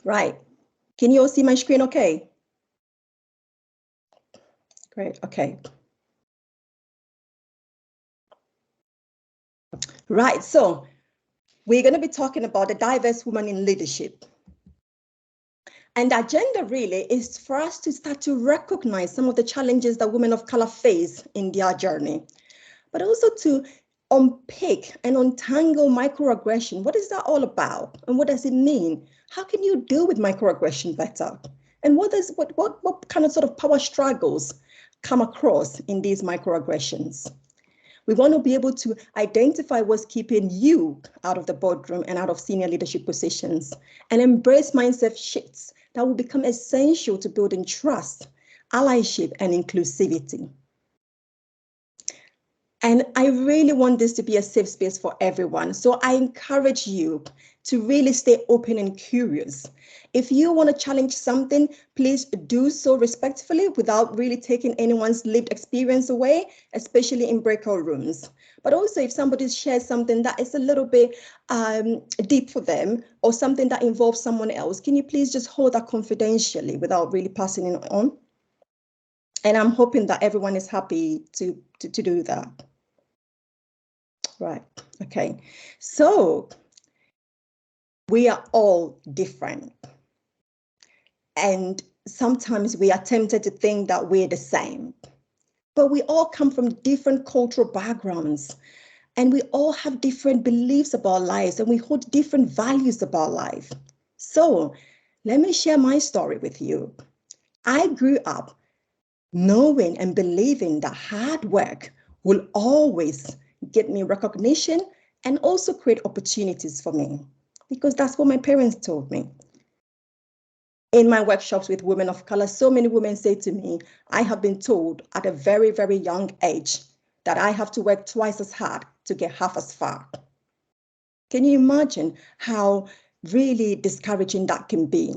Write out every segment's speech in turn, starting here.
Right. Can you all see my screen okay? Great, okay. Right, so we're going to be talking about the diverse woman in leadership. And the agenda really is for us to start to recognize some of the challenges that women of color face in their journey, but also to unpick and untangle microaggression. What is that all about? And what does it mean? How can you deal with microaggression better? And what kind of sort of power struggles come across in these microaggressions? We want to be able to identify what's keeping you out of the boardroom and out of senior leadership positions, and embrace mindset shifts that will become essential to building trust, allyship, and inclusivity. And I really want this to be a safe space for everyone. So I encourage you to really stay open and curious. If you want to challenge something, please do so respectfully without really taking anyone's lived experience away, especially in breakout rooms. But also if somebody shares something that is a little bit deep for them, or something that involves someone else, can you please just hold that confidentially without really passing it on? And I'm hoping that everyone is happy to do that. Right, okay. So we are all different. And sometimes we are tempted to think that we're the same. But we all come from different cultural backgrounds. And we all have different beliefs about lives, and we hold different values about life. So let me share my story with you. I grew up knowing and believing that hard work will always get me recognition and also create opportunities for me, because that's what my parents told me. In my workshops with women of color, so many women say to me, I have been told at a very, very young age that I have to work twice as hard to get half as far. Can you imagine how really discouraging that can be?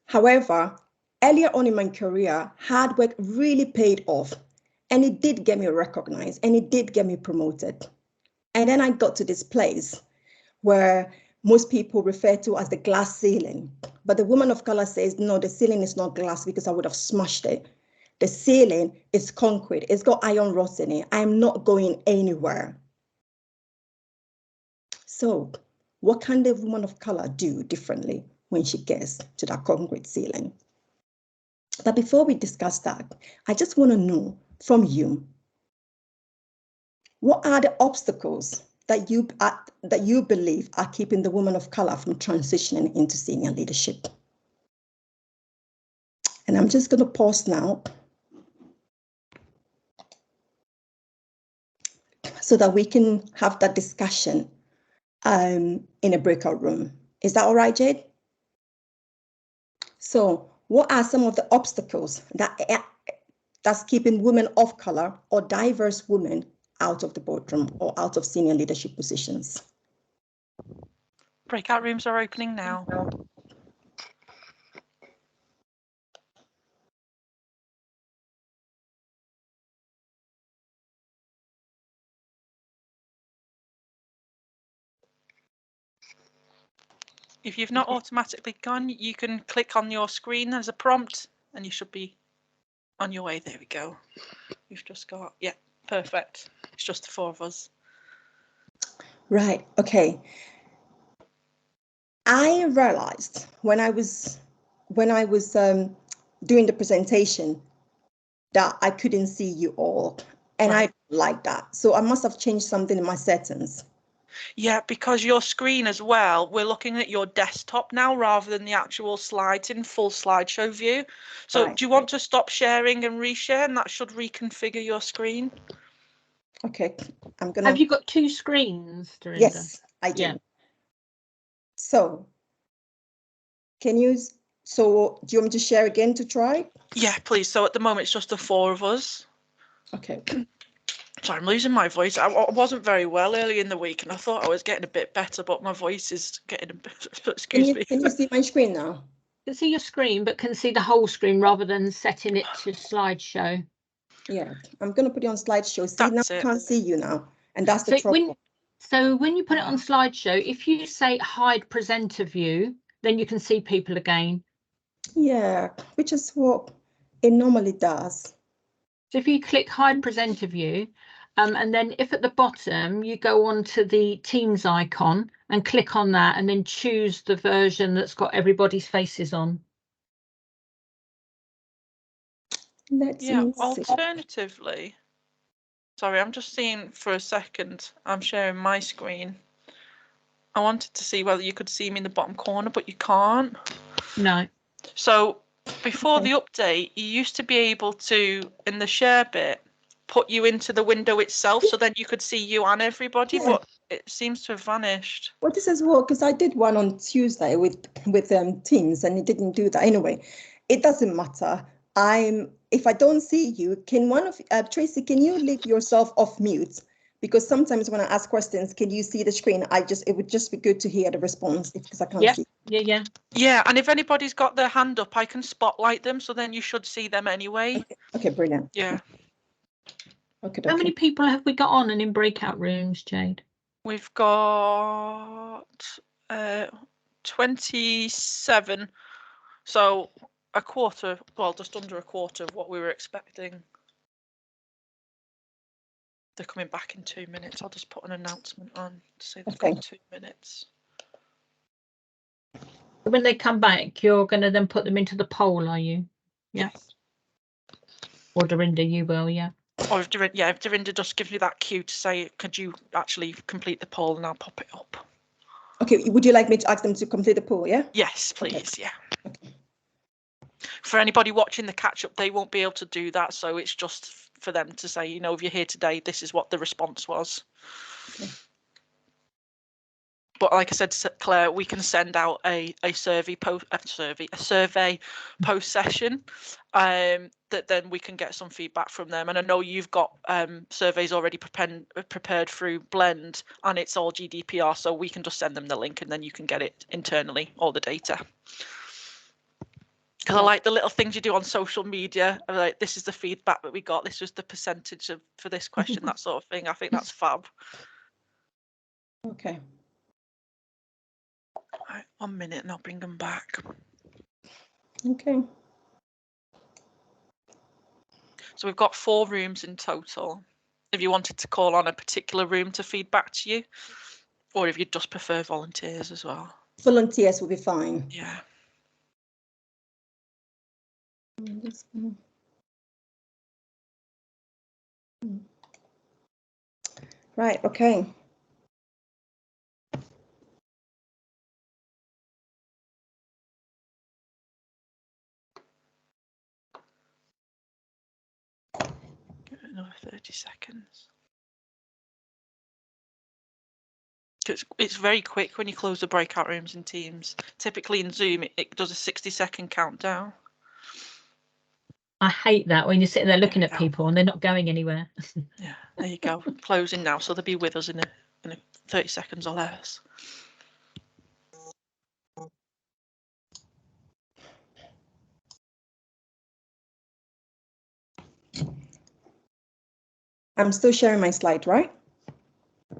However, earlier on in my career, hard work really paid off, and it did get me recognized, and it did get me promoted. And then I got to this place where most people refer to as the glass ceiling. But the woman of color says, no, the ceiling is not glass because I would have smashed it. The ceiling is concrete. It's got iron rods in it. I'm not going anywhere. So what can the woman of color do differently when she gets to that concrete ceiling? But before we discuss that, I just want to know from you, what are the obstacles that you believe are keeping the woman of color from transitioning into senior leadership? And I'm just going to pause now so that we can have that discussion in a breakout room. Is that all right, Jade? So what are some of the obstacles that's keeping women of color or diverse women out of the boardroom or out of senior leadership positions? Breakout rooms are opening now. If you've not automatically gone, you can click on your screen as a prompt and you should be on your way. There we go. We've just got, yeah, perfect. It's just the four of us. Right, okay. I realized when I was doing the presentation that I couldn't see you all, and right. I like that. So I must have changed something in my settings. Yeah, because your screen as well, we're looking at your desktop now rather than the actual slides in full slideshow view. So right. Do you want to stop sharing and reshare, and that should reconfigure your screen? Okay, I'm gonna. Have you got two screens, Dorinda? Yes, I do. Yeah. So can you, so do you want me to share again to try? Yeah, please. So at the moment, it's just the four of us. Okay. Sorry, I'm losing my voice. I wasn't very well early in the week, and I thought I was getting a bit better, but my voice is getting a bit, excuse me. Can you see my screen now? You can see your screen, but can see the whole screen rather than setting it to slideshow. Yeah, I'm going to put it on slideshow. See, now I can't see you now, and that's the trouble. So when you put it on slideshow, if you say hide presenter view, then you can see people again. Yeah, which is what it normally does. So if you click hide presenter view, and then if at the bottom you go on to the Teams icon and click on that and then choose the version that's got everybody's faces on. Let's see. Alternatively, sorry, I'm just seeing for a second, I'm sharing my screen. I wanted to see whether you could see me in the bottom corner, but you can't. No. So before the update, you used to be able to, in the share bit, put you into the window itself, so then you could see you and everybody, but it seems to have vanished. Well, this is what, because I did one on Tuesday with Teams, and it didn't do that. Anyway, it doesn't matter. If I don't see you, can one of Tracy, can you leave yourself off mute? Because sometimes when I ask questions, can you see the screen? It would just be good to hear the response because I can't see. Yeah. And if anybody's got their hand up, I can spotlight them, so then you should see them anyway. Okay, brilliant. Yeah. Okay. How many people have we got on and in breakout rooms, Jade? We've got 27, so a quarter, well, just under a quarter of what we were expecting. They're coming back in 2 minutes. I'll just put an announcement on to say they've got 2 minutes. When they come back, you're going to then put them into the poll, are you? Yeah. Yes. Or Dorinda, you will, yeah. Or if Dorinda just gives me that cue to say, could you actually complete the poll, and I'll pop it up. Okay, would you like me to ask them to complete the poll, yeah? Yes, please, okay. yeah. Okay. For anybody watching the catch-up, they won't be able to do that, so it's just for them to say, you know, if you're here today, this is what the response was. Okay. But like I said, Claire, we can send out a survey post session that then we can get some feedback from them. And I know you've got surveys already prepared through Blend, and it's all GDPR, so we can just send them the link and then you can get it internally, all the data. Because I like the little things you do on social media. Like, this is the feedback that we got. This was the percentage for this question, that sort of thing. I think that's fab. Okay. Right, 1 minute and I'll bring them back. Okay. So we've got 4 rooms in total. If you wanted to call on a particular room to feed back to you, or if you'd just prefer volunteers as well. Volunteers will be fine. Yeah. Right, okay. Give it another 30 seconds. It's very quick when you close the breakout rooms in Teams. Typically in Zoom, it does a 60-second countdown. I hate that when you're sitting there looking at people and they're not going anywhere. Yeah, there you go. Closing now, so they'll be with us in a 30 seconds or less. I'm still sharing my slide, right?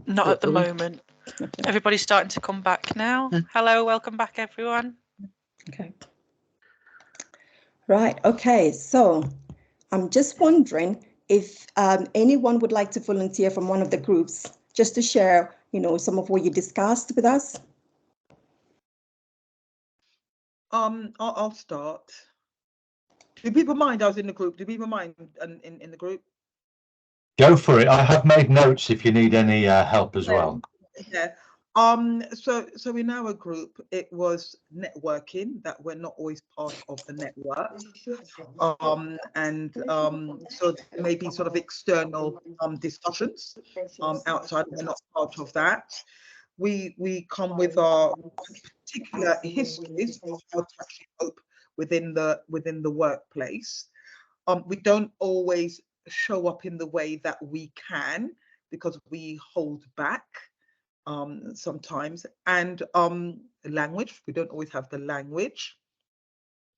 Not at the moment. Okay. Everybody's starting to come back now. Hello, welcome back, everyone. Okay. Right, okay, so I'm just wondering if anyone would like to volunteer from one of the groups just to share, you know, some of what you discussed with us. I'll start. Do people mind I was in the group? Do people mind in the group? Go for it. I have made notes if you need any help as well. Yeah. So in our group, it was networking, that we're not always part of the network. So there may be sort of external discussions outside, we're not part of that. We come with our particular histories of how to actually cope within the workplace. We don't always show up in the way that we can because we hold back sometimes, and language, we don't always have the language,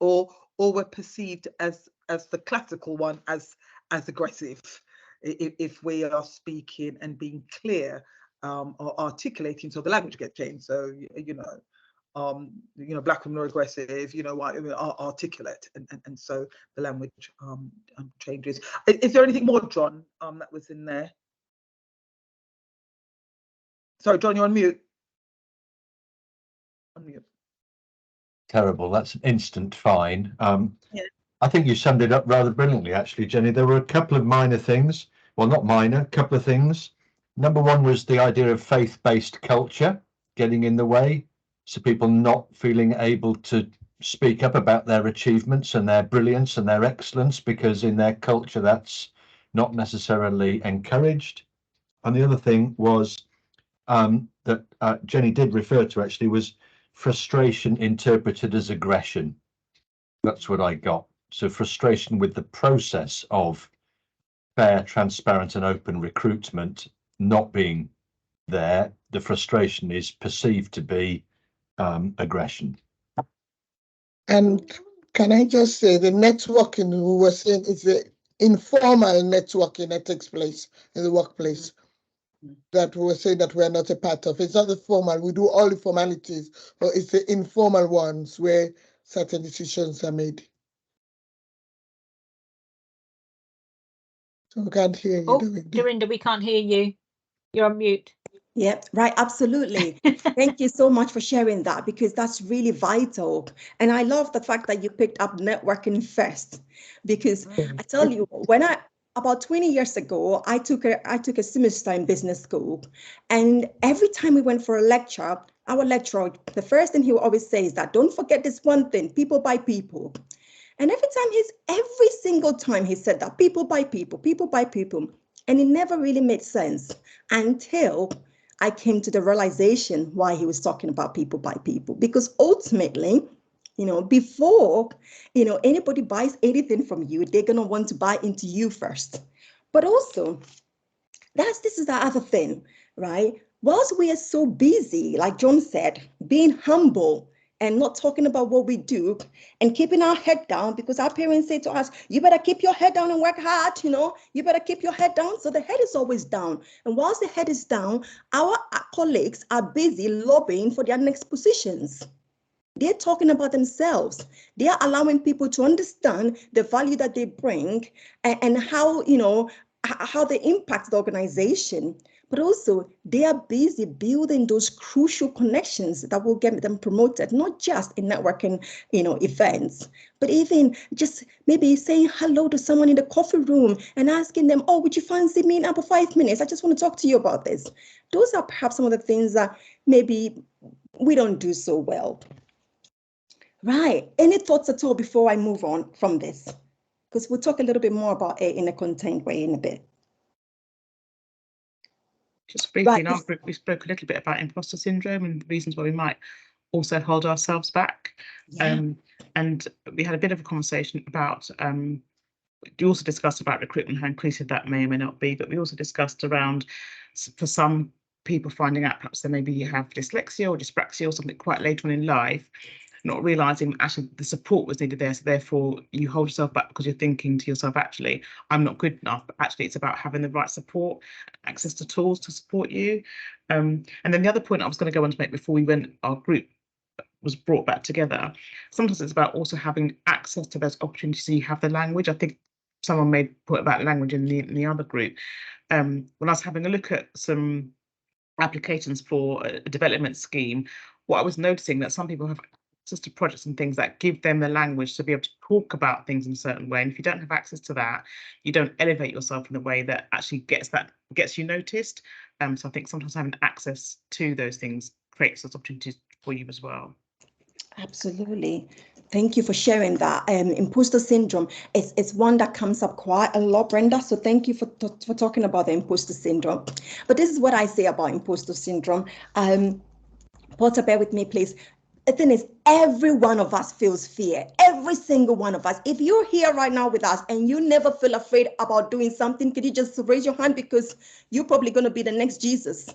or we're perceived as the classical one as aggressive if we are speaking and being clear are articulating, so the language gets changed. So black women are aggressive, white women are articulate, and so the language changes. Is there anything more, John, that was in there? Sorry, John, you're on mute. Terrible. That's an instant fine. Yeah. I think you summed it up rather brilliantly, actually, Jenny. There were a couple of minor things. Well, not minor, a couple of things. Number one was the idea of faith-based culture getting in the way. So people not feeling able to speak up about their achievements and their brilliance and their excellence, because in their culture that's not necessarily encouraged. And the other thing was that Jenny did refer to, actually, was frustration interpreted as aggression. That's what I got. So frustration with the process of fair, transparent and open recruitment not being there. The frustration is perceived to be aggression. And can I just say, the networking we were saying is the informal networking that takes place in the workplace, that we were saying that we're not a part of. It's not the formal, we do all the formalities, but it's the informal ones where certain decisions are made. So we can't hear you. Oh, Dorinda, we can't hear you. You're on mute. Yeah, right, absolutely. Thank you so much for sharing that, because that's really vital. And I love the fact that you picked up networking first, because I tell you, about 20 years ago, I took a semester in business school, and every time we went for a lecture, our lecturer, the first thing he would always say is that don't forget this one thing, people by people. And every single time he said that, people by people, and it never really made sense until I came to the realization why he was talking about people by people. Because ultimately, before, anybody buys anything from you, they're going to want to buy into you first. But also, this is the other thing, right? Whilst we are so busy, like John said, being humble and not talking about what we do and keeping our head down, because our parents say to us, you better keep your head down and work hard, you better keep your head down. So the head is always down. And whilst the head is down, our colleagues are busy lobbying for their next positions. They're talking about themselves. They are allowing people to understand the value that they bring and how, how they impact the organization. But also, they are busy building those crucial connections that will get them promoted, not just in networking, events, but even just maybe saying hello to someone in the coffee room and asking them, oh, would you fancy meeting up for 5 minutes? I just want to talk to you about this. Those are perhaps some of the things that maybe we don't do so well. Right. Any thoughts at all before I move on from this? Because we'll talk a little bit more about it in a contained way in a bit. Just briefly, in our group, we spoke a little bit about imposter syndrome and the reasons why we might also hold ourselves back. Yeah. And we had a bit of a conversation about, we also discussed about recruitment, how inclusive that may or may not be, but we also discussed around, for some people finding out perhaps they maybe have dyslexia or dyspraxia or something quite later on in life, not realizing actually the support was needed there, so therefore you hold yourself back because you're thinking to yourself, actually I'm not good enough. But actually it's about having the right support, access to tools to support you. And then the other point I was going to go on to make before we went, our group was brought back together, sometimes it's about also having access to those opportunities so you have the language. I think someone made a point about language in the other group. When I was having a look at some applications for a development scheme, what I was noticing that some people have access to projects and things that give them the language to be able to talk about things in a certain way. And if you don't have access to that, you don't elevate yourself in a way that actually gets you noticed. So I think sometimes having access to those things creates those opportunities for you as well. Absolutely. Thank you for sharing that. Imposter syndrome is one that comes up quite a lot, Brenda. So thank you for talking about the imposter syndrome. But this is what I say about imposter syndrome. Porter, bear with me, please. The thing is, every one of us feels fear. Every single one of us. If you're here right now with us and you never feel afraid about doing something, could you just raise your hand, because you're probably going to be the next Jesus.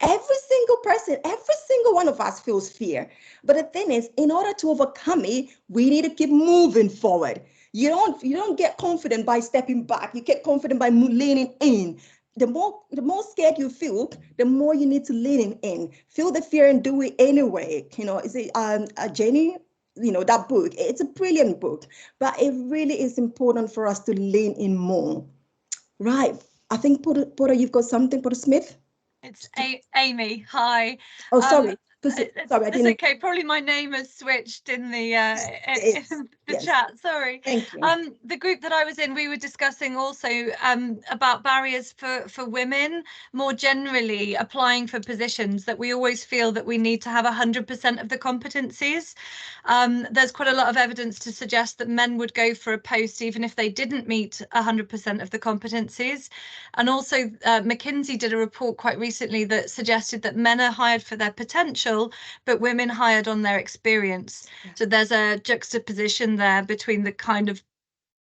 Every single person, every single one of us feels fear. But the thing is, in order to overcome it, we need to keep moving forward. You don't get confident by stepping back. You get confident by leaning in. the more scared you feel, the more you need to lean in. Feel the fear and do it anyway. You know, is it Jenny? You know, that book, it's a brilliant book, but it really is important for us to lean in more. Right. I think Porter, you've got something, Porter Smith? It's Amy. Hi. Oh, sorry. Sorry, I didn't. Okay. Probably my name has switched in the yes. chat. Sorry. Thank you. The group that I was in, we were discussing also about barriers for women more generally applying for positions, that we always feel that we need to have 100% of the competencies. There's quite a lot of evidence to suggest that men would go for a post even if they didn't meet 100% of the competencies. And also McKinsey did a report quite recently that suggested that men are hired for their potential, but women hired on their experience. So there's a juxtaposition there between the kind of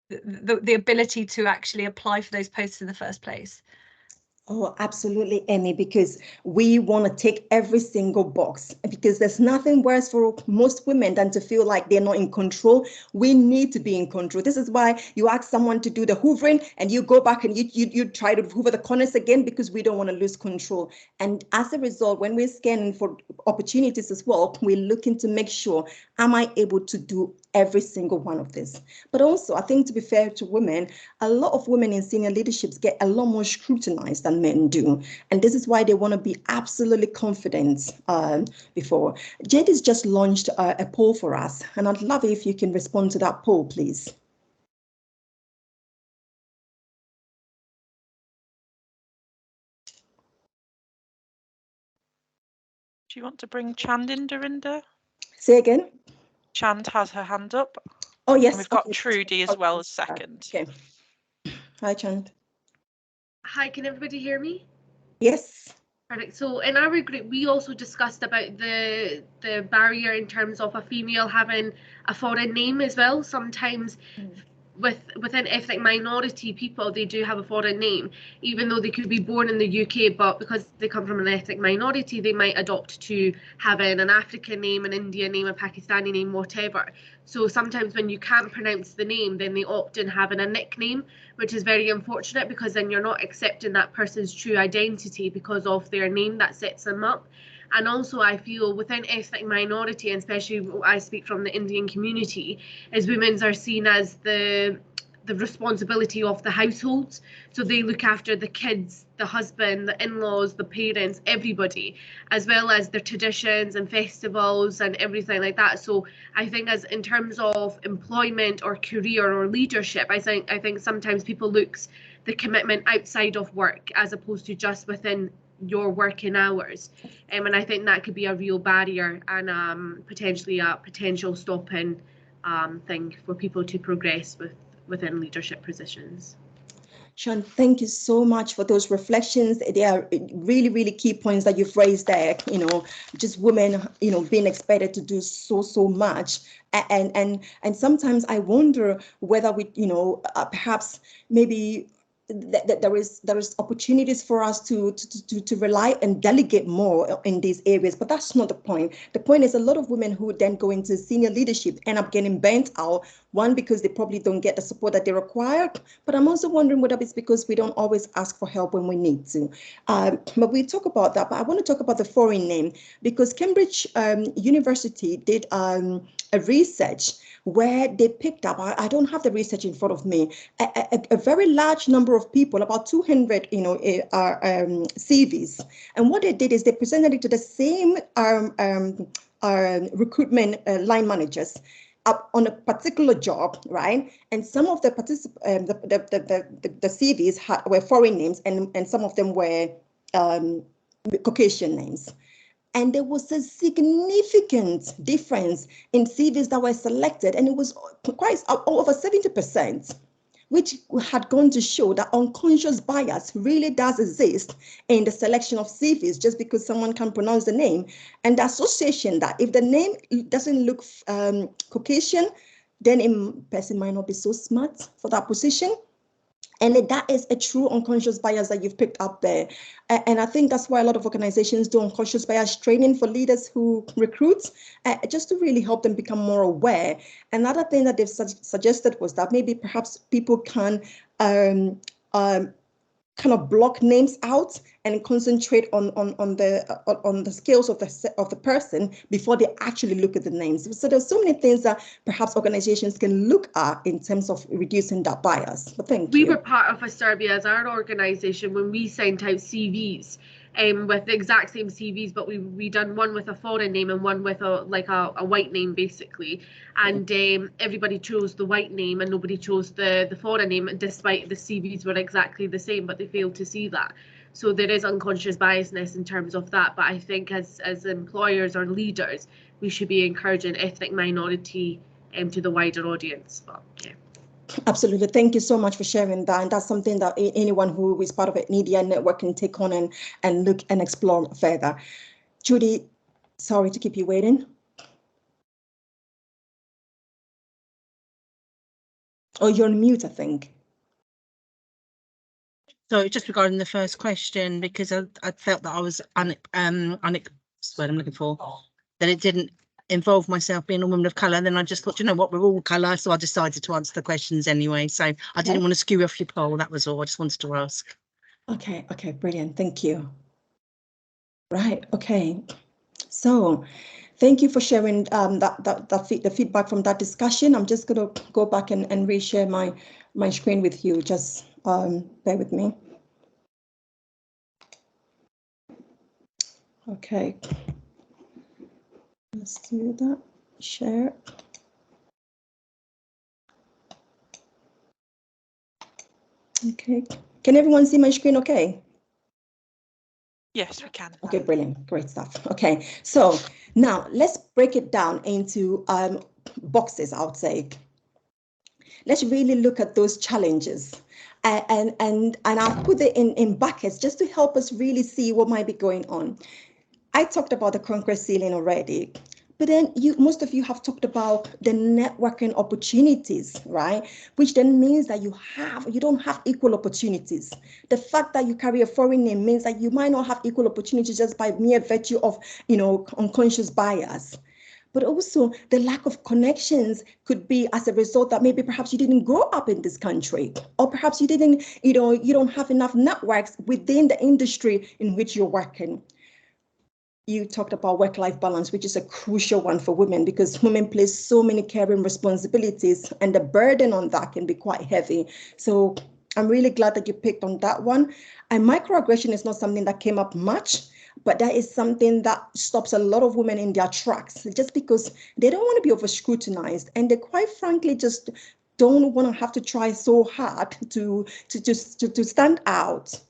the ability to actually apply for those posts in the first place. Oh, absolutely, Amy, because we want to tick every single box, because there's nothing worse for most women than to feel like they're not in control. We need to be in control. This is why you ask someone to do the hoovering and you go back and you try to hoover the corners again, because we don't want to lose control. And as a result, when we're scanning for opportunities as well, we're looking to make sure, am I able to do every single one of this? But also, I think, to be fair to women, a lot of women in senior leaderships get a lot more scrutinized than men do. And this is why they want to be absolutely confident before. Jade has just launched a poll for us, and I'd love it if you can respond to that poll, please. Do you want to bring Chand in, Dorinda? Say again? Chand has her hand up. Oh, yes. And we've got Trudy as well as second. Okay. Hi, Chand. Hi, can everybody hear me? Yes. Perfect. So in our group, we also discussed about the barrier in terms of a female having a foreign name as well. Sometimes within ethnic minority people, they do have a foreign name, even though they could be born in the UK, but because they come from an ethnic minority, they might adopt to having an African name, an Indian name, a Pakistani name, whatever. So sometimes when you can't pronounce the name, then they opt in having a nickname, which is very unfortunate, because then you're not accepting that person's true identity because of their name that sets them up. And also, I feel within ethnic minority, and especially I speak from the Indian community, is women are seen as the responsibility of the household. So they look after the kids, the husband, the in-laws, the parents, everybody, as well as their traditions and festivals and everything like that. So I think, as in terms of employment or career or leadership, I think sometimes people look the commitment outside of work as opposed to just within your working hours, and I think that could be a real barrier and potentially a potential stopping thing for people to progress within leadership positions. Sean, thank you so much for those reflections. They are really, really key points that you've raised there. You know, just women, you know, being expected to do so much, and sometimes I wonder whether we, you know, perhaps maybe there is opportunities for us to rely and delegate more in these areas, but that's not the point. The point is, a lot of women who then go into senior leadership end up getting burnt out. One, because they probably don't get the support that they require, but I'm also wondering whether it's because we don't always ask for help when we need to. But we talk about that, but I want to talk about the foreign name, because Cambridge University did a research where they picked up, I don't have the research in front of me, a very large number of people, about 200, you know, CVs. And what they did is they presented it to the same recruitment line managers on a particular job, right? And some of the the CVs were foreign names, and some of them were Caucasian names. And there was a significant difference in CVs that were selected, and it was quite over 70%, which had gone to show that unconscious bias really does exist in the selection of CVs, just because someone can pronounce the name. And the association that if the name doesn't look Caucasian, then a person might not be so smart for that position. And that is a true unconscious bias that you've picked up there. And I think that's why a lot of organizations do unconscious bias training for leaders who recruit, just to really help them become more aware. Another thing that they've suggested was that maybe perhaps people can kind of block names out and concentrate on the skills of the person before they actually look at the names. So there's so many things that perhaps organizations can look at in terms of reducing that bias. But thank you. We were part of a survey as our organization when we sent out CVs with the exact same CVs, but we done one with a foreign name and one with a white name basically, and everybody chose the white name and nobody chose the foreign name, despite the CVs were exactly the same, but they failed to see that. So there is unconscious biasness in terms of that, but I think as employers or leaders, we should be encouraging ethnic minority to the wider audience. But yeah. Absolutely. Thank you so much for sharing that. And that's something that anyone who is part of a media network can take on and look and explore further. Judy, sorry to keep you waiting. Oh, you're on mute, I think. So just regarding the first question, because I felt that I was what's the word I'm looking for, that it didn't involve myself being a woman of colour, then I just thought, you know what, we're all colour, so I decided to answer the questions anyway. So I didn't want to skew off your poll, that was all. I just wanted to ask. Okay, brilliant, thank you. Right, okay. So thank you for sharing the feedback from that discussion. I'm just going to go back and reshare my screen with you. Just bear with me. Okay. Let's do that. Share. Okay. Can everyone see my screen okay? Yes, we can. Okay, brilliant. Great stuff. Okay, so now let's break it down into boxes, I would say. Let's really look at those challenges. And I'll put it in buckets just to help us really see what might be going on. I talked about the concrete ceiling already, but then most of you have talked about the networking opportunities, right? Which then means that you don't have equal opportunities. The fact that you carry a foreign name means that you might not have equal opportunities just by mere virtue of, unconscious bias. But also the lack of connections could be as a result that maybe perhaps you didn't grow up in this country, or perhaps you didn't, you don't have enough networks within the industry in which you're working. You talked about work-life balance, which is a crucial one for women because women play so many caring responsibilities and the burden on that can be quite heavy. So I'm really glad that you picked on that one. And microaggression is not something that came up much, but that is something that stops a lot of women in their tracks just because they don't want to be over-scrutinized and they quite frankly just don't want to have to try so hard to stand out.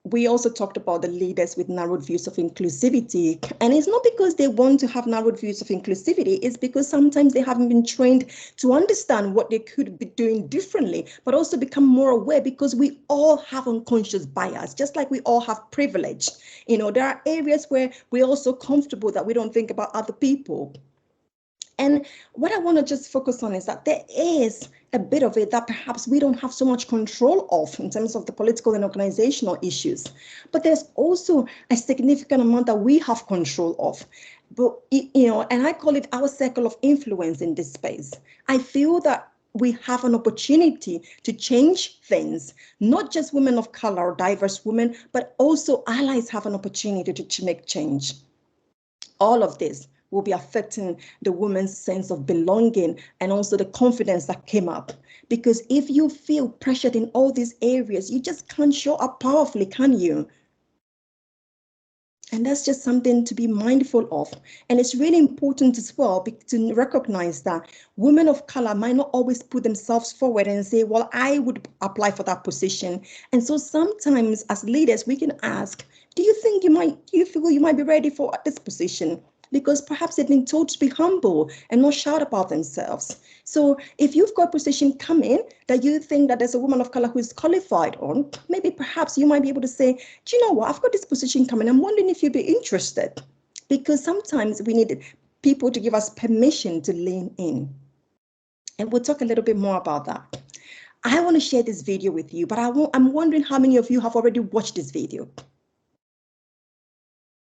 We also talked about the leaders with narrowed views of inclusivity. And it's not because they want to have narrowed views of inclusivity, it's because sometimes they haven't been trained to understand what they could be doing differently, but also become more aware because we all have unconscious bias, just like we all have privilege. There are areas where we're also comfortable that we don't think about other people. And what I want to just focus on is that there is a bit of it that perhaps we don't have so much control of in terms of the political and organizational issues. But there's also a significant amount that we have control of. But, and I call it our circle of influence in this space. I feel that we have an opportunity to change things, not just women of color or diverse women, but also allies have an opportunity to make change. All of this will be affecting the woman's sense of belonging and also the confidence that came up. Because if you feel pressured in all these areas, you just can't show up powerfully, can you? And that's just something to be mindful of. And it's really important as well to recognize that women of color might not always put themselves forward and say, well, I would apply for that position. And so sometimes as leaders, we can ask, do you feel you might be ready for this position? Because perhaps they've been told to be humble and not shout about themselves. So if you've got a position coming that you think that there's a woman of color who is qualified on, maybe perhaps you might be able to say, do you know what, I've got this position coming. I'm wondering if you'd be interested. Because sometimes we need people to give us permission to lean in. And we'll talk a little bit more about that. I want to share this video with you, but I'm wondering how many of you have already watched this video.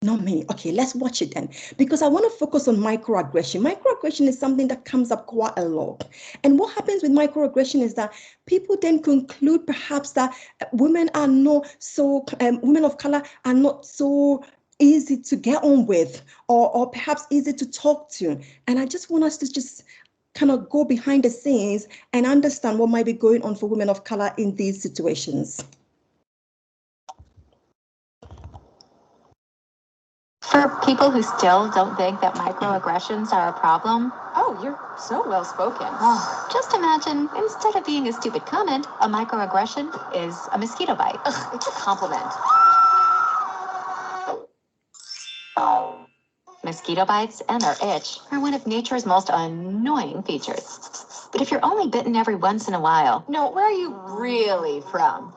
Not many? Okay, let's watch it then, because I want to focus on microaggression. Microaggression is something that comes up quite a lot. And what happens with microaggression is that people then conclude perhaps that women are not so, women of color are not so easy to get on with, or perhaps easy to talk to. And I just want us to just kind of go behind the scenes and understand what might be going on for women of color in these situations. For people who still don't think that microaggressions are a problem. Oh, you're so well spoken. Oh, just imagine, instead of being a stupid comment, a microaggression is a mosquito bite. Ugh, it's a compliment. Mosquito bites and their itch are one of nature's most annoying features. But if you're only bitten every once in a while... No, where are you really from?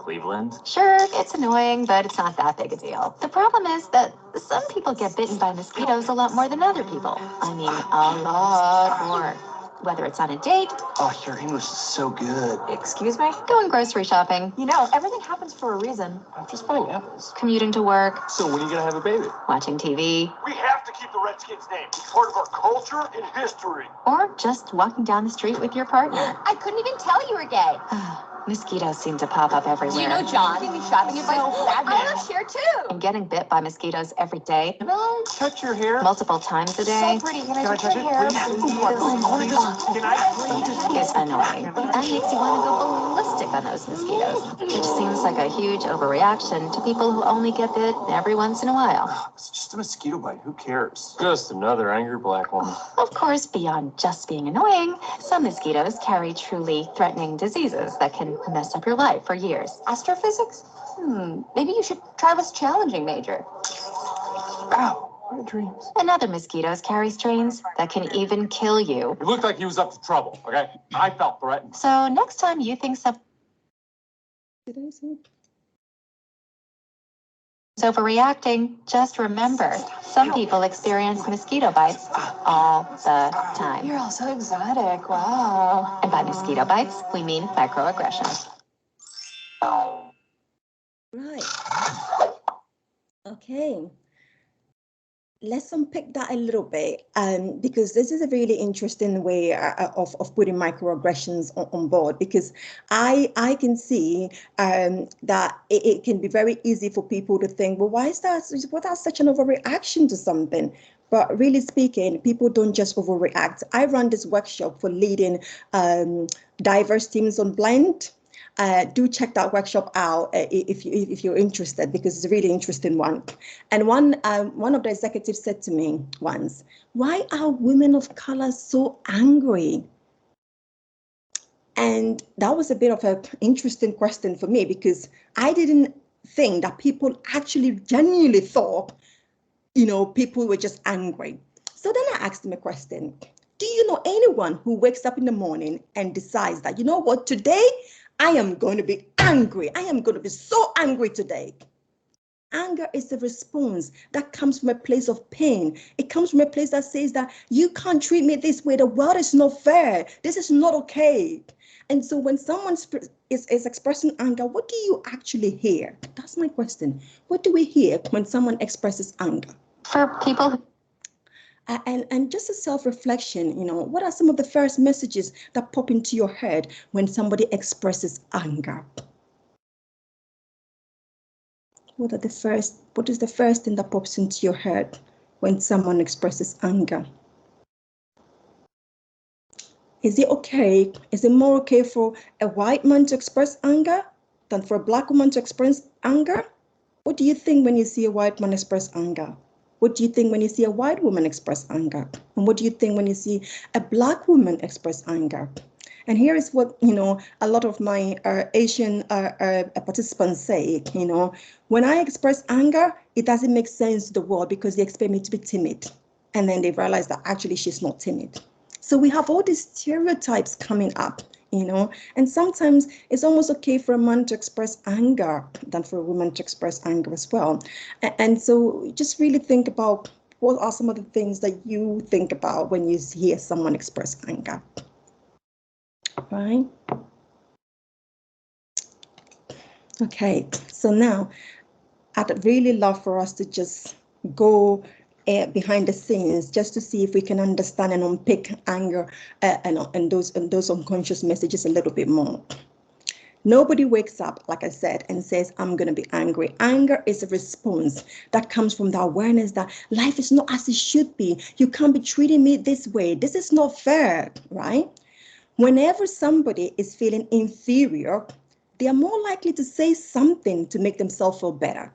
Cleveland? Sure, it's annoying, but it's not that big a deal. The problem is that some people get bitten by mosquitoes a lot more than other people. I mean, a lot more. Whether it's on a date... Oh, your English is so good. Excuse me? Going grocery shopping. You know, everything happens for a reason. I'm just buying apples. Commuting to work. So when are you gonna have a baby? Watching TV. We have to keep the Redskins' name. It's part of our culture and history. Or just walking down the street with your partner. I couldn't even tell you were gay. Mosquitoes seem to pop up everywhere. Do you know John? Taking me shopping advice. I want to share too. And getting bit by mosquitoes every day. Can I touch your hair? Multiple times a day. So pretty. Can I touch your hair? Can I please? Is annoying. That makes you want to go ballistic on those mosquitoes. Which seems like a huge overreaction to people who only get bit every once in a while. It's just a mosquito bite. Who cares? Just another angry black woman. Of course, beyond just being annoying, some mosquitoes carry truly threatening diseases that can mess up your life for years. Astrophysics? Maybe you should try this challenging major. Ow. My dreams. And other mosquitoes carry strains that can even kill you. It looked like he was up to trouble, okay? I felt threatened. So next time you think something's overreacting, just remember, some people experience mosquito bites all the time. You're all so exotic. Wow. And by mosquito bites, we mean microaggressions. Right. Okay. Let's unpick that a little bit, because this is a really interesting way of putting microaggressions on board, because I can see that it can be very easy for people to think, well, why is that such an overreaction to something? But really speaking, people don't just overreact. I run this workshop for leading diverse teams on Blend. Do check that workshop out if you're interested, because it's a really interesting one. And one of the executives said to me once, "Why are women of color so angry?" And that was a bit of an interesting question for me, because I didn't think that people actually genuinely thought, people were just angry. So then I asked him a question. Do you know anyone who wakes up in the morning and decides that, you know what, today I am going to be angry. I am going to be so angry today. Anger is a response that comes from a place of pain. It comes from a place that says that you can't treat me this way. The world is not fair. This is not okay. And so when someone is expressing anger, what do you actually hear? That's my question. What do we hear when someone expresses anger? For people and just a self-reflection, what are some of the first messages that pop into your head when somebody expresses anger? What is the first thing that pops into your head when someone expresses anger? Is it okay? Is it more okay for a white man to express anger than for a black woman to express anger? What do you think when you see a white man express anger? What do you think when you see a white woman express anger? And what do you think when you see a black woman express anger? And here is what, a lot of my Asian participants say, when I express anger, it doesn't make sense to the world because they expect me to be timid. And then they realize that actually she's not timid. So we have all these stereotypes coming up, and sometimes it's almost okay for a man to express anger than for a woman to express anger as well. And so just really think about what are some of the things that you think about when you hear someone express anger. Right? Okay, so now I'd really love for us to just go behind the scenes just to see if we can understand and unpick anger and those unconscious messages a little bit more. Nobody wakes up, like I said, and says, I'm going to be angry. Anger is a response that comes from the awareness that life is not as it should be. You can't be treating me this way. This is not fair, right? Whenever somebody is feeling inferior, they are more likely to say something to make themselves feel better.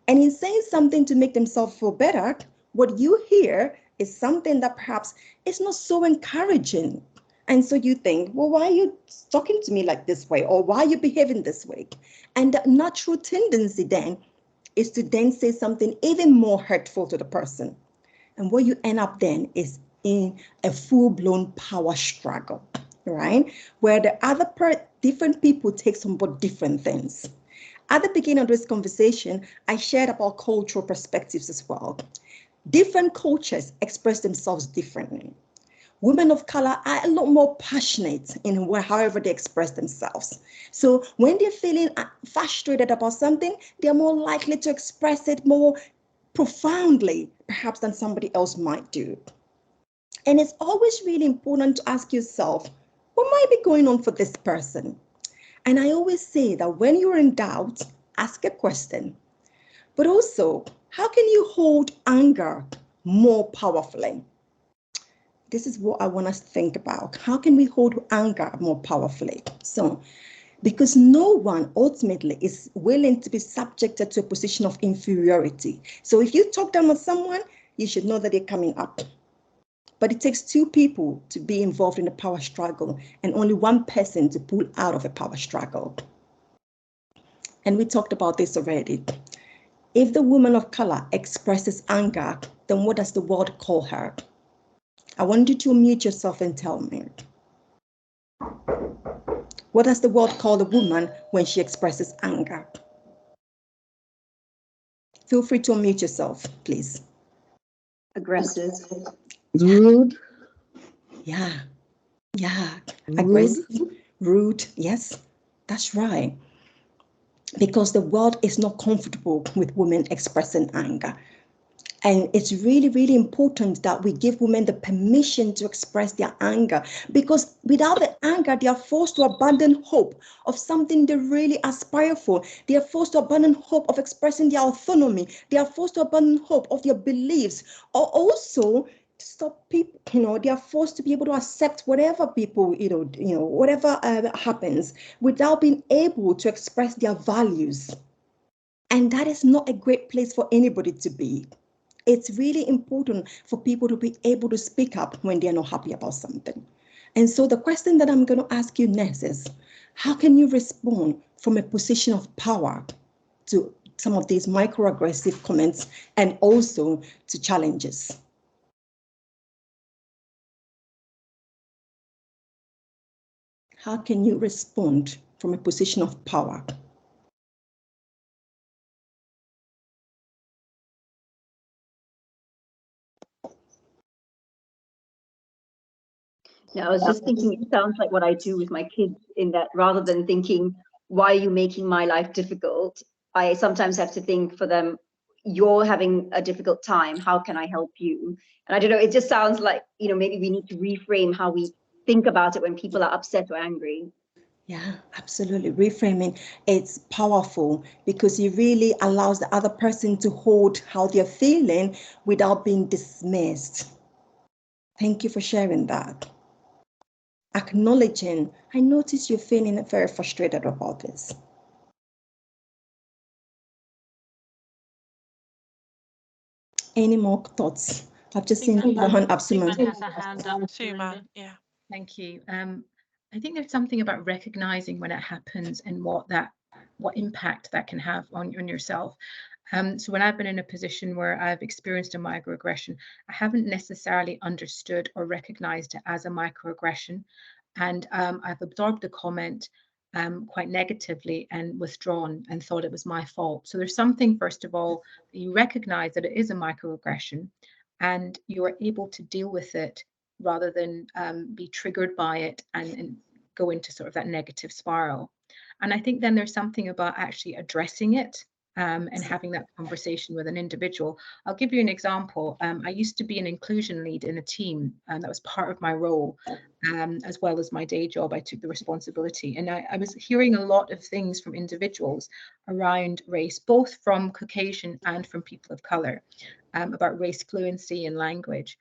And in saying something to make themselves feel better, what you hear is something that perhaps is not so encouraging. And so you think, well, why are you talking to me like this way? Or why are you behaving this way? And the natural tendency then is to then say something even more hurtful to the person. And what you end up then is in a full-blown power struggle, right? Where the other different people take some different things. At the beginning of this conversation, I shared about cultural perspectives as well. Different cultures express themselves differently. Women of color are a lot more passionate in however they express themselves. So when they're feeling frustrated about something, they're more likely to express it more profoundly, perhaps, than somebody else might do. And it's always really important to ask yourself, what might be going on for this person? And I always say that when you're in doubt, ask a question. But also, how can you hold anger more powerfully? This is what I want us to think about. How can we hold anger more powerfully? So, because no one ultimately is willing to be subjected to a position of inferiority. So if you talk down on someone, you should know that they're coming up. But it takes two people to be involved in a power struggle and only one person to pull out of a power struggle. And we talked about this already. If the woman of color expresses anger, then what does the world call her? I want you to unmute yourself and tell me. What does the world call the woman when she expresses anger? Feel free to unmute yourself, please. Aggressive. Rude. Yeah. Rude. Aggressive, rude. Yes, that's right. Because the world is not comfortable with women expressing anger. And it's really, really important that we give women the permission to express their anger, because without the anger, they are forced to abandon hope of something they really aspire for. They are forced to abandon hope of expressing their autonomy. They are forced to abandon hope of their beliefs, or also to stop people, they are forced to be able to accept whatever people, whatever happens without being able to express their values. And that is not a great place for anybody to be. It's really important for people to be able to speak up when they're not happy about something. And so the question that I'm going to ask you next is, how can you respond from a position of power to some of these microaggressive comments and also to challenges? How can you respond from a position of power? Now, I was just thinking, it sounds like what I do with my kids, in that rather than thinking, why are you making my life difficult? I sometimes have to think for them, you're having a difficult time. How can I help you? And I don't know, it just sounds like, maybe we need to reframe how we think about it when people are upset or angry. Yeah, absolutely. Reframing, it's powerful because it really allows the other person to hold how they're feeling without being dismissed. Thank you for sharing that. Acknowledging, I notice you're feeling very frustrated about this. Any more thoughts? I've just seen your hand up, Suman. Has a hand up. Suman, yeah. Thank you. I think there's something about recognizing when it happens and what impact that can have on yourself. So when I've been in a position where I've experienced a microaggression, I haven't necessarily understood or recognized it as a microaggression. And I've absorbed the comment quite negatively and withdrawn and thought it was my fault. So there's something, first of all, you recognize that it is a microaggression and you are able to deal with it rather than be triggered by it and go into sort of that negative spiral. And I think then there's something about actually addressing it and having that conversation with an individual. I'll give you an example. I used to be an inclusion lead in a team, and that was part of my role, as well as my day job. I took the responsibility, and I was hearing a lot of things from individuals around race, both from Caucasian and from people of colour, about race fluency and language.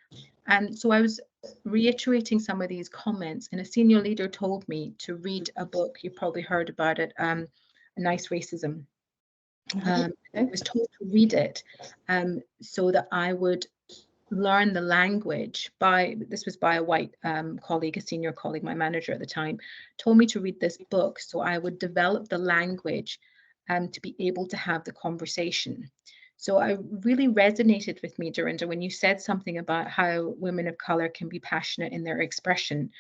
And so I was reiterating some of these comments, and a senior leader told me to read a book. You probably heard about it, A Nice Racism. I was told to read it so that I would learn the language this was by a white colleague, a senior colleague, my manager at the time, told me to read this book so I would develop the language to be able to have the conversation. So I really resonated with me, Dorinda, when you said something about how women of colour can be passionate in their expression,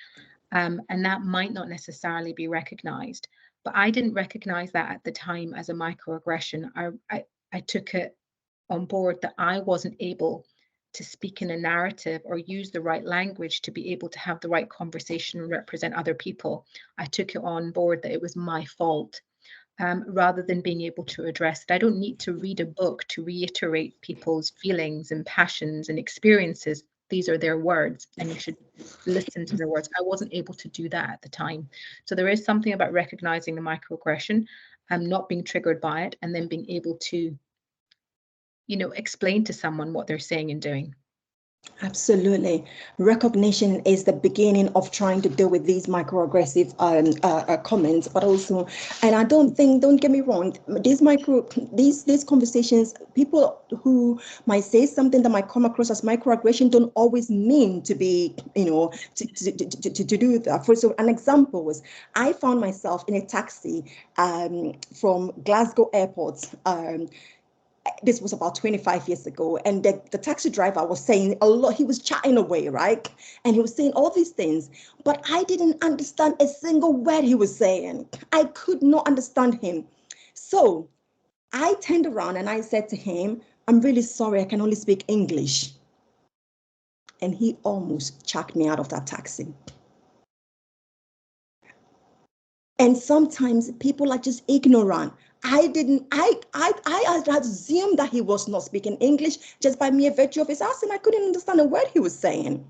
and that might not necessarily be recognised. But I didn't recognize that at the time as a microaggression. I took it on board that I wasn't able to speak in a narrative or use the right language to be able to have the right conversation and represent other people. I took it on board that it was my fault, rather than being able to address it. I don't need to read a book to reiterate people's feelings and passions and experiences. These are their words, and you should listen to their words. I wasn't able to do that at the time. So there is something about recognizing the microaggression and not being triggered by it, and then being able to, explain to someone what they're saying and doing. Absolutely. Recognition is the beginning of trying to deal with these microaggressive comments, but also, and I don't get me wrong, these conversations, people who might say something that might come across as microaggression don't always mean to be, to do that. For so an example was, I found myself in a taxi from Glasgow Airport. This was about 25 years ago, and the taxi driver was saying a lot. He was chatting away, right? And he was saying all these things, but I didn't understand a single word he was saying. I could not understand him. So I turned around and I said to him, "I'm really sorry, I can only speak English." And he almost chucked me out of that taxi. And sometimes people are just ignorant. I assumed that he was not speaking English just by mere virtue of his accent. I couldn't understand a word he was saying.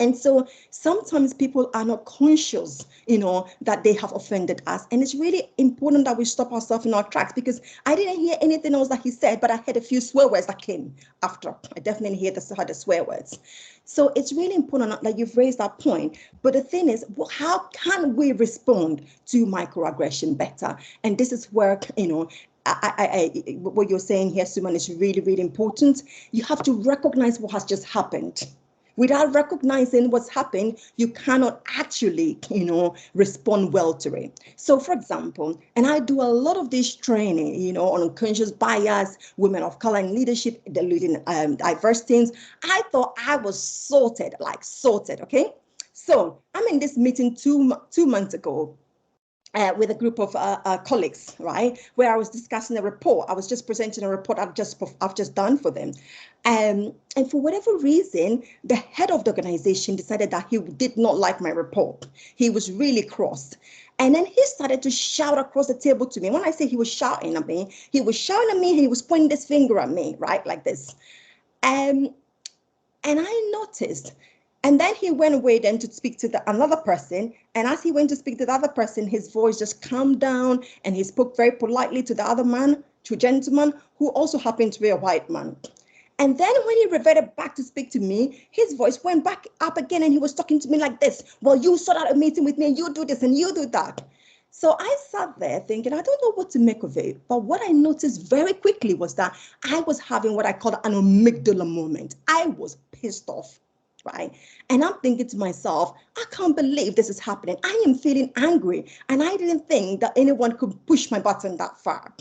And so sometimes people are not conscious, that they have offended us. And it's really important that we stop ourselves in our tracks, because I didn't hear anything else that he said, but I heard a few swear words that came after. I definitely heard the swear words. So it's really important that you've raised that point. But the thing is, how can we respond to microaggression better? And this is where, what you're saying here, Suman, is really, really important. You have to recognize what has just happened. Without recognizing what's happened, you cannot actually, respond well to it. So, for example, and I do a lot of this training, on unconscious bias, women of color in leadership, the leading diverse teams. I thought I was sorted, okay? So I'm in this meeting two months ago. With a group of colleagues, right, where I was discussing a report. I was just presenting a report I've just done for them. And for whatever reason, the head of the organization decided that he did not like my report. He was really cross. And then he started to shout across the table to me. When I say he was shouting at me, he was pointing this finger at me, right, like this. And I noticed. And then he went away then to speak to another person. And as he went to speak to the other person, his voice just calmed down, and he spoke very politely to the other man, to a gentleman who also happened to be a white man. And then when he reverted back to speak to me, his voice went back up again, and he was talking to me like this. "Well, you sort out a meeting with me, and you do this and you do that." So I sat there thinking, I don't know what to make of it. But what I noticed very quickly was that I was having what I call an amygdala moment. I was pissed off. Right? And I'm thinking to myself, I can't believe this is happening. I am feeling angry. And I didn't think that anyone could push my button that far.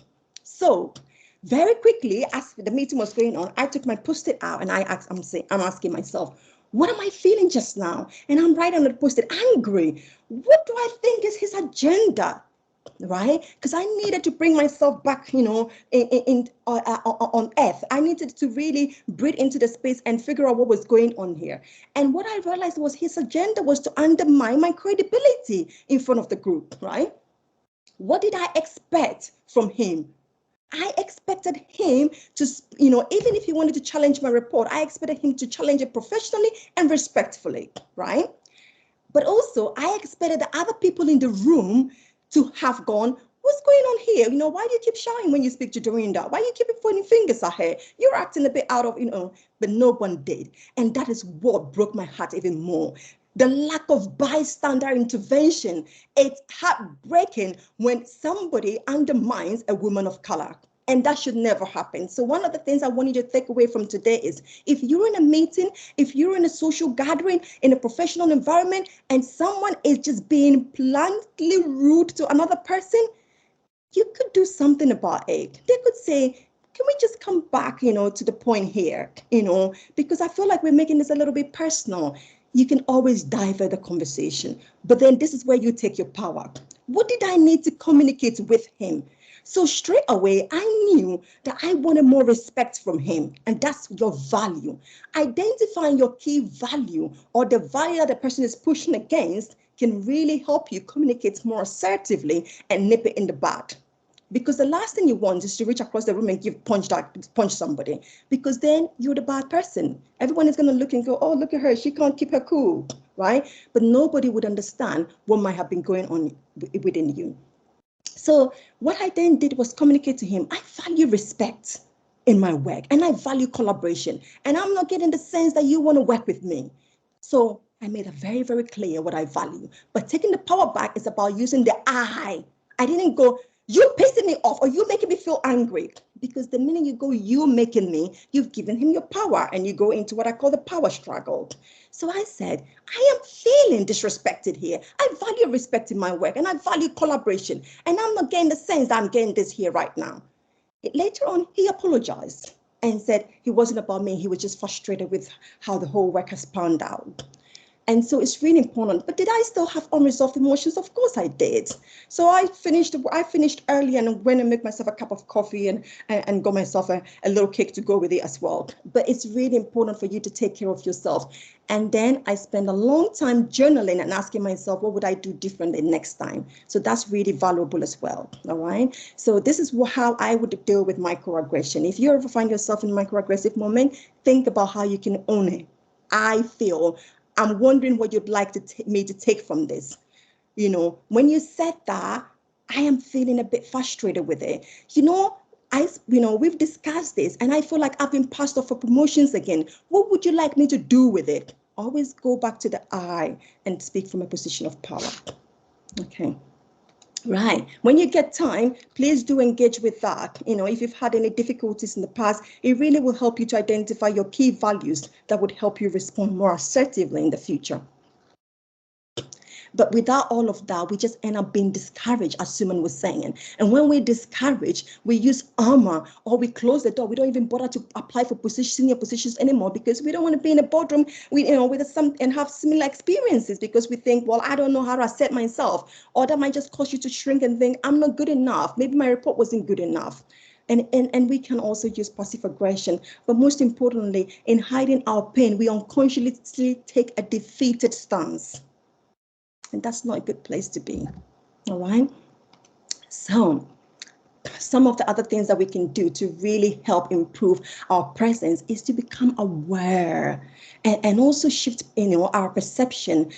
So very quickly, as the meeting was going on, I took my Post-it out and I'm asking myself, what am I feeling just now? And I'm writing on the Post-it, angry. What do I think is his agenda? Right? Because I needed to bring myself back, on earth. I needed to really breathe into the space and figure out what was going on here. And what I realized was his agenda was to undermine my credibility in front of the group, right? What did I expect from him? I expected him to, you know, even if he wanted to challenge my report, I expected him to challenge it professionally and respectfully, right? But also I expected the other people in the room to have gone, what's going on here? You know, why do you keep shouting when you speak to Dorinda? Why do you keep pointing fingers at her? You're acting a bit out of, you know, but no one did. And that is what broke my heart even more. The lack of bystander intervention. It's heartbreaking when somebody undermines a woman of color. And that should never happen. So one of the things I want you to take away from today is, if you're in a meeting, if you're in a social gathering, in a professional environment, and someone is just being bluntly rude to another person, you could do something about it. They could say, can we just come back, you know, to the point here, you know, because I feel like we're making this a little bit personal. You can always divert the conversation, but then this is where you take your power. What did I need to communicate with him? So straight away, I knew that I wanted more respect from him, and that's your value. Identifying your key value, or the value that the person is pushing against, can really help you communicate more assertively and nip it in the bud. Because the last thing you want is to reach across the room and punch somebody, because then you're the bad person. Everyone is going to look and go, oh, look at her, she can't keep her cool, right? But nobody would understand what might have been going on within you. So what I then did was communicate to him, I value respect in my work, and I value collaboration, and I'm not getting the sense that you want to work with me. So I made it very, very clear what I value. But taking the power back is about using the I. I didn't go, you're pissing me off, or you're making me feel angry. Because the minute you go, you're making me, you've given him your power, and you go into what I call the power struggle. So I said, I am feeling disrespected here. I value respect in my work, and I value collaboration. And I'm not getting the sense that I'm getting this here right now. Later on, he apologized and said it wasn't about me. He was just frustrated with how the whole work has panned out. And so it's really important. But did I still have unresolved emotions? Of course I did. So I finished early and went and make myself a cup of coffee and got myself a little cake to go with it as well. But it's really important for you to take care of yourself. And then I spend a long time journaling and asking myself, what would I do differently next time? So that's really valuable as well. All right. So this is how I would deal with microaggression. If you ever find yourself in a microaggressive moment, think about how you can own it. I'm wondering what you'd like me to take from this. You know, when you said that, I am feeling a bit frustrated with it. You know, we've discussed this, and I feel like I've been passed off for promotions again. What would you like me to do with it? Always go back to the I and speak from a position of power. Okay. Right. When you get time, please do engage with that. You know, if you've had any difficulties in the past, it really will help you to identify your key values that would help you respond more assertively in the future. But without all of that, we just end up being discouraged, as Suman was saying. And when we're discouraged, we use armor, or we close the door. We don't even bother to apply for senior positions anymore, because we don't want to be in a boardroom and have similar experiences, because we think, well, I don't know how to assert myself, or that might just cause you to shrink and think, I'm not good enough. Maybe my report wasn't good enough. And we can also use passive aggression. But most importantly, in hiding our pain, we unconsciously take a defeated stance. And that's not a good place to be. All right. So some of the other things that we can do to really help improve our presence is to become aware and also shift, our perception.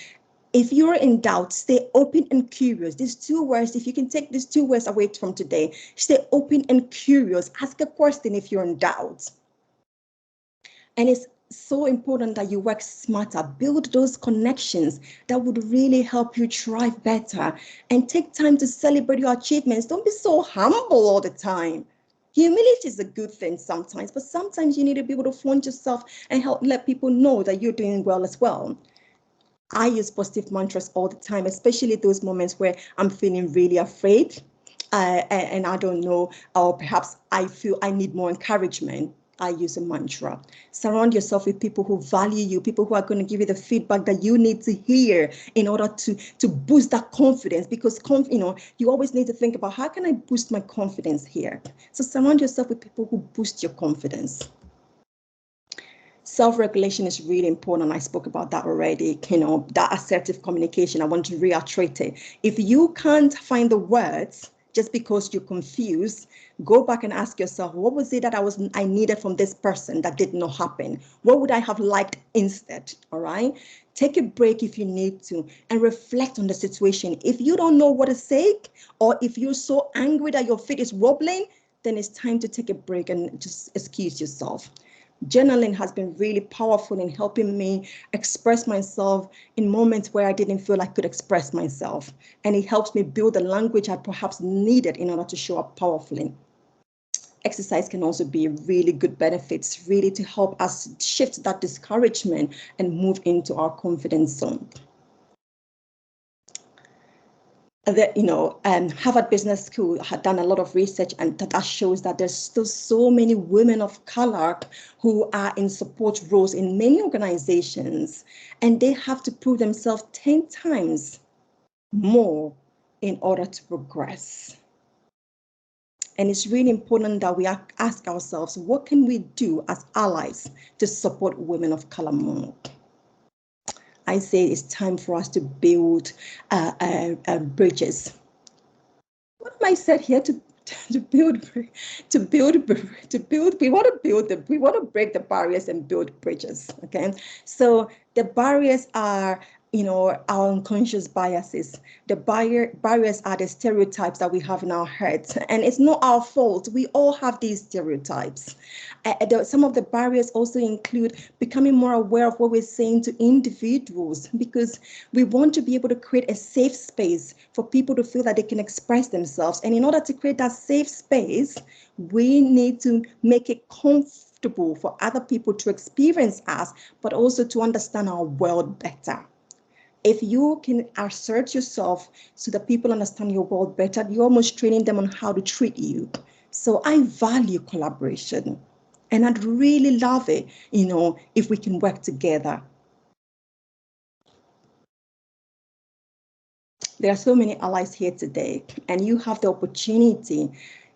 If you're in doubt, stay open and curious. These two words, if you can take these two words away from today, stay open and curious. Ask a question if you're in doubt. And it's so important that you work smarter, build those connections that would really help you thrive better, and take time to celebrate your achievements. Don't be so humble all the time. Humility is a good thing sometimes, but sometimes you need to be able to flaunt yourself and let people know that you're doing well as well. I use positive mantras all the time, especially those moments where I'm feeling really afraid and I don't know, or perhaps I feel I need more encouragement. I use a mantra. Surround yourself with people who value you, people who are going to give you the feedback that you need to hear in order to boost that confidence, because you always need to think about, how can I boost my confidence here? So surround yourself with people who boost your confidence. Self-regulation is really important. I spoke about that already. That assertive communication, I want to reiterate it. If you can't find the words, just because you're confused, go back and ask yourself, what was it that I needed from this person that did not happen? What would I have liked instead? All right. Take a break if you need to and reflect on the situation. If you don't know what to say, or if you're so angry that your feet is wobbling, then it's time to take a break and just excuse yourself. Journaling has been really powerful in helping me express myself in moments where I didn't feel I could express myself. And it helps me build the language I perhaps needed in order to show up powerfully. Exercise can also be really good benefits, really to help us shift that discouragement and move into our confidence zone. Harvard Business School had done a lot of research, and that shows that there's still so many women of color who are in support roles in many organizations, and they have to prove themselves 10 times more in order to progress. And it's really important that we ask ourselves, what can we do as allies to support women of color more? I say it's time for us to build bridges. What am I said here? We want to break the barriers and build bridges. Okay, so the barriers are, our unconscious biases. The barriers are the stereotypes that we have in our heads, and it's not our fault. We all have these stereotypes. Some of the barriers also include becoming more aware of what we're saying to individuals, because we want to be able to create a safe space for people to feel that they can express themselves. And in order to create that safe space, we need to make it comfortable for other people to experience us, but also to understand our world better. If you can assert yourself so that people understand your world better, you're almost training them on how to treat you. So I value collaboration, and I'd really love it, if we can work together. There are so many allies here today, and you have the opportunity.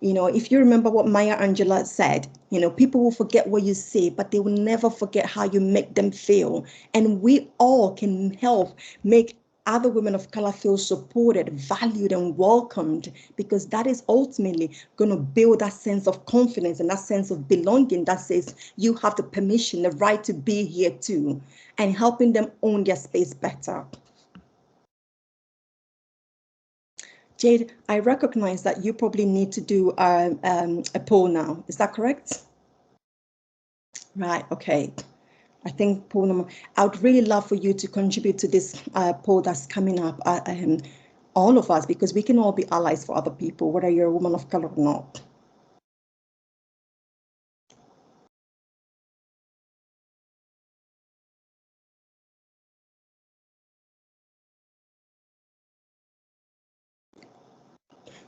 If you remember what Maya Angelou said, people will forget what you say, but they will never forget how you make them feel. And we all can help make other women of color feel supported, valued, and welcomed, because that is ultimately going to build that sense of confidence and that sense of belonging that says you have the permission, the right to be here too, and helping them own their space better. Jade, I recognize that you probably need to do a poll now. Is that correct? Right, okay. I think poll number, I would really love for you to contribute to this poll that's coming up, all of us, because we can all be allies for other people, whether you're a woman of color or not.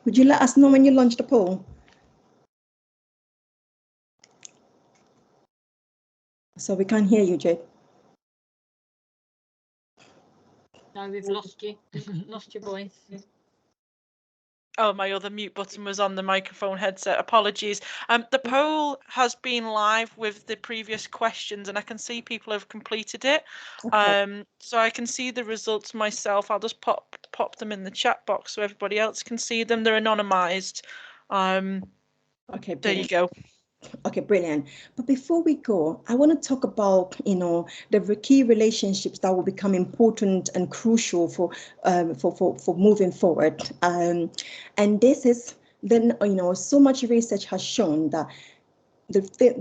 Would you let us know when you launch the poll? So we can't hear you, Jade. No, we've lost you. Lost your voice. Oh, my other mute button was on the microphone headset. Apologies. The poll has been live with the previous questions, and I can see people have completed it. Okay. So I can see the results myself. I'll just pop them in the chat box so everybody else can see them. They're anonymized. Okay, there you go. Okay, brilliant. But before we go, I want to talk about, the key relationships that will become important and crucial for moving forward. And this is then, so much research has shown that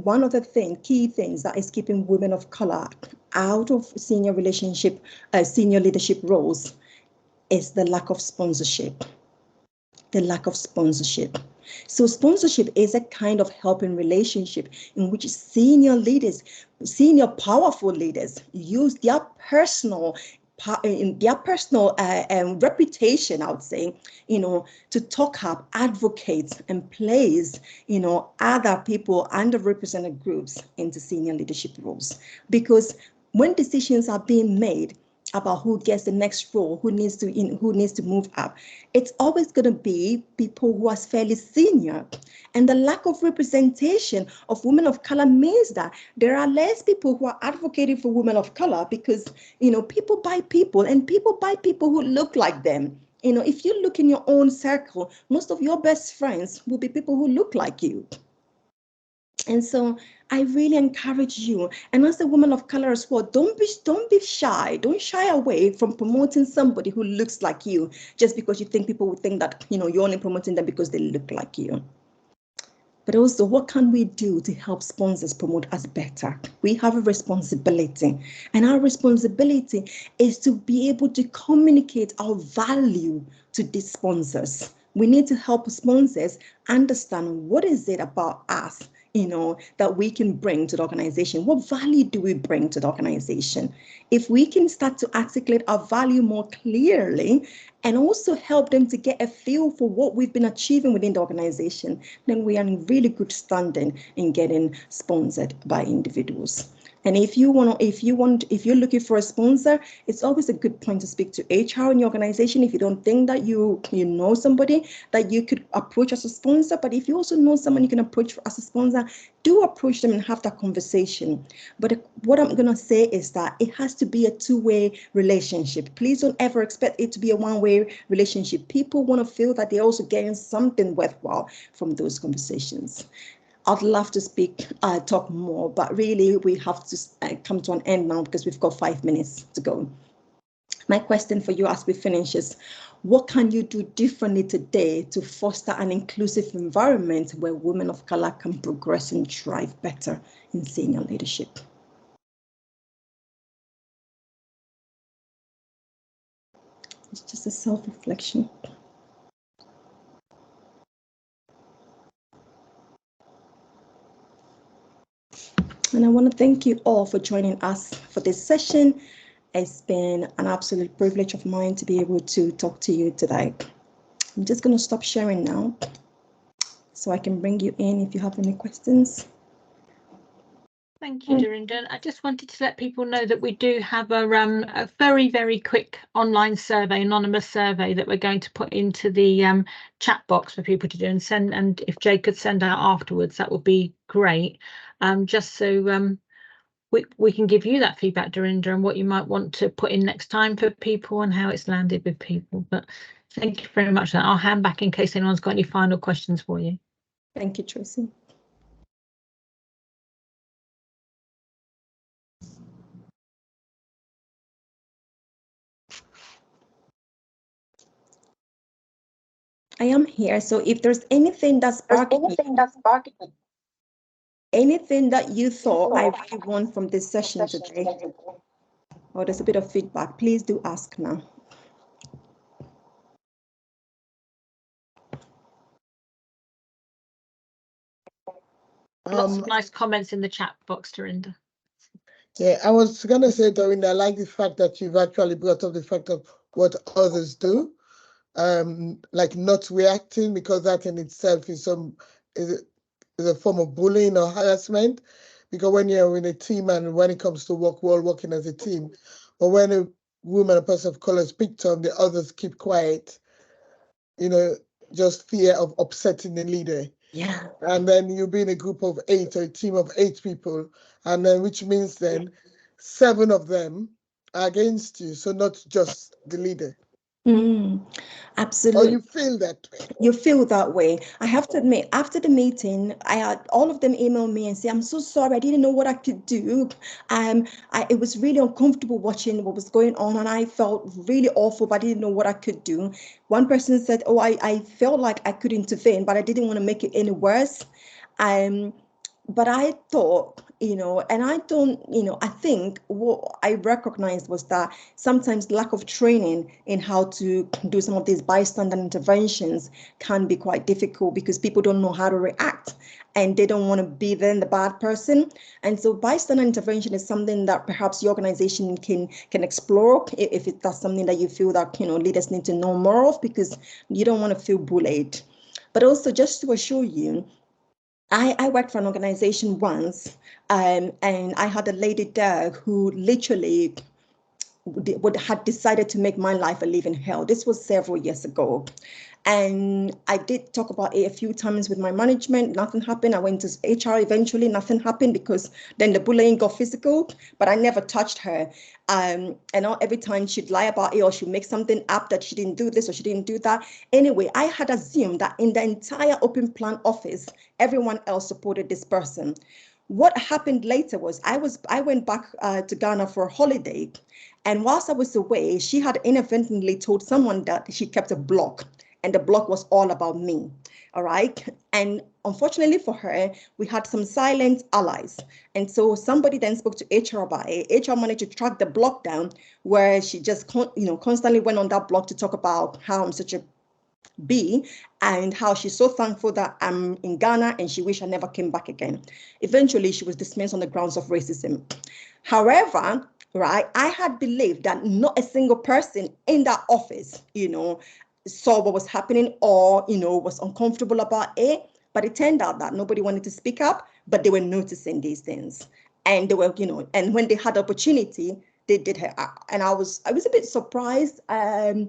one of the key things that is keeping women of color out of senior leadership roles is the lack of sponsorship. So sponsorship is a kind of helping relationship in which senior powerful leaders use their personal reputation, I would say, to talk up, advocate, and place, other people, underrepresented groups into senior leadership roles. Because when decisions are being made about who gets the next role, who needs to move up, it's always going to be people who are fairly senior. And the lack of representation of women of color means that there are less people who are advocating for women of color, because people buy people, and people buy people who look like them. You know, if you look in your own circle, most of your best friends will be people who look like you. And so I really encourage you, and as a woman of color as well, don't be shy. Don't shy away from promoting somebody who looks like you just because you think people will think that, you know, you're only promoting them because they look like you. But also, what can we do to help sponsors promote us better? We have a responsibility, and our responsibility is to be able to communicate our value to these sponsors. We need to help sponsors understand what is it about us, you know, that we can bring to the organization. What value do we bring to the organization? If we can start to articulate our value more clearly and also help them to get a feel for what we've been achieving within the organization, then we are in really good standing in getting sponsored by individuals. And if you're looking for a sponsor, it's always a good point to speak to HR in your organization. If you don't think that you know somebody that you could approach as a sponsor, but if you also know someone you can approach as a sponsor, do approach them and have that conversation. But what I'm going to say is that it has to be a two-way relationship. Please don't ever expect it to be a one-way relationship. People want to feel that they're also getting something worthwhile from those conversations. I'd love to talk more, but really we have to come to an end now because we've got 5 minutes to go. My question for you as we finish is, what can you do differently today to foster an inclusive environment where women of color can progress and thrive better in senior leadership? It's just a self-reflection. And I want to thank you all for joining us for this session. It's been an absolute privilege of mine to be able to talk to you today. I'm just going to stop sharing now so I can bring you in if you have any questions. Thank you, Dorinda. I just wanted to let people know that we do have a very, very quick online survey, anonymous survey that we're going to put into the chat box for people to do and send. And if Jay could send out afterwards, that would be great. Just so we can give you that feedback, Dorinda, and what you might want to put in next time for people and how it's landed with people. But thank you very much for that. I'll hand back in case anyone's got any final questions for you. Thank you, Tracy. I am here, so if there's anything that's sparking, anything that you thought I really want from this session today, or there's a bit of feedback, please do ask now. Lots of nice comments in the chat box, Dorinda. Yeah, I was going to say, Dorinda, I like the fact that you've actually brought up the fact of what others do, like not reacting, because that in itself is a form of bullying or harassment. Because when you're in a team and when it comes to work, we're all working as a team. But when a woman, a person of color is picked on, the others keep quiet, you know, just fear of upsetting the leader. Yeah. And then you'll be in a group of 8 or a team of 8 people, and then which means then 7 of them are against you, so not just the leader. Absolutely. Or you feel that way. You feel that way. I have to admit, after the meeting, I had all of them email me and say, I'm so sorry, I didn't know what I could do. It was really uncomfortable watching what was going on, and I felt really awful, but I didn't know what I could do. One person said, oh, I felt like I could intervene, but I didn't want to make it any worse. But I thought, and I don't, I think what I recognized was that sometimes lack of training in how to do some of these bystander interventions can be quite difficult because people don't know how to react and they don't want to be then the bad person. And so bystander intervention is something that perhaps your organization can explore if that's something that you feel that, leaders need to know more of, because you don't want to feel bullied. But also, just to assure you, I worked for an organization once, and I had a lady there who literally had decided to make my life a living hell. This was several years ago. And I did talk about it a few times with my management. Nothing happened. I went to HR eventually. Nothing happened because then the bullying got physical, but I never touched her. And every time she'd lie about it or she'd make something up that she didn't do this or she didn't do that. Anyway, I had assumed that in the entire open plan office, everyone else supported this person. What happened later was I went back to Ghana for a holiday. And whilst I was away, she had inadvertently told someone that she kept a blog. And the blog was all about me, all right? And unfortunately for her, we had some silent allies. And so somebody then spoke to HR about it. HR managed to track the blog down where she just constantly went on that blog to talk about how I'm such a B and how she's so thankful that I'm in Ghana and she wished I never came back again. Eventually, she was dismissed on the grounds of racism. However, right, I had believed that not a single person in that office, saw what was happening or, was uncomfortable about it. But it turned out that nobody wanted to speak up, but they were noticing these things. And they were, and when they had opportunity, they did her. And I was a bit surprised to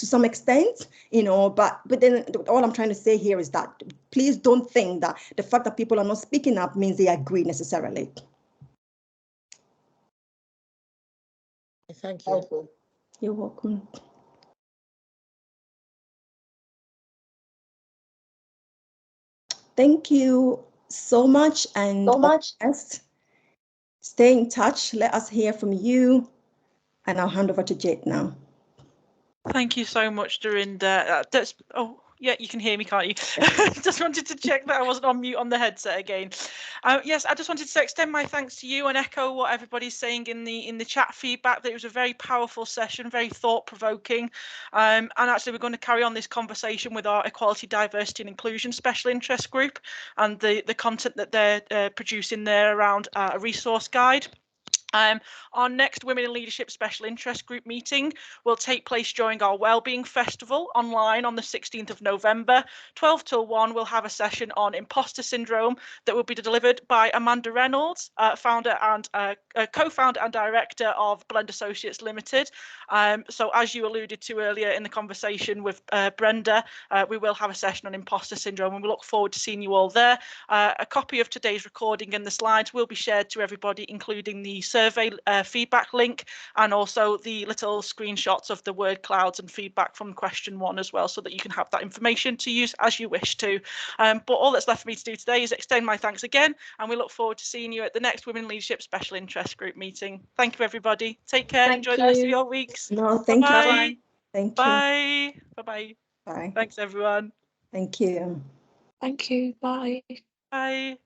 some extent, but then all I'm trying to say here is that please don't think that the fact that people are not speaking up means they agree necessarily. Thank you. You're welcome. Thank you so much. And stay in touch. Let us hear from you. And I'll hand over to Jade now. Thank you so much, Dorinda. Yeah, you can hear me, can't you? Just wanted to check that I wasn't on mute on the headset again. Yes, I just wanted to extend my thanks to you and echo what everybody's saying in the chat feedback, that it was a very powerful session, very thought-provoking. And actually, we're going to carry on this conversation with our Equality, Diversity and Inclusion Special Interest Group and the content that they're producing there around a resource guide. Our next Women in Leadership Special Interest Group meeting will take place during our Wellbeing Festival online on the 16th of November. 12 till 1, we'll have a session on imposter syndrome that will be delivered by Amanda Reynolds, founder and co-founder and director of Blend Associates Limited. So as you alluded to earlier in the conversation with Brenda, we will have a session on imposter syndrome and we look forward to seeing you all there. A copy of today's recording and the slides will be shared to everybody, including the survey feedback link and also the little screenshots of the word clouds and feedback from question 1 as well, so that you can have that information to use as you wish to. But all that's left for me to do today is extend my thanks again, and we look forward to seeing you at the next Women in Leadership Special Interest Group meeting. Thank you, everybody. Take care. Enjoy the rest of your weeks. No, thank you. Thank you. Bye. Bye-bye. Bye. Thanks, everyone. Thank you. Thank you. Bye. Bye.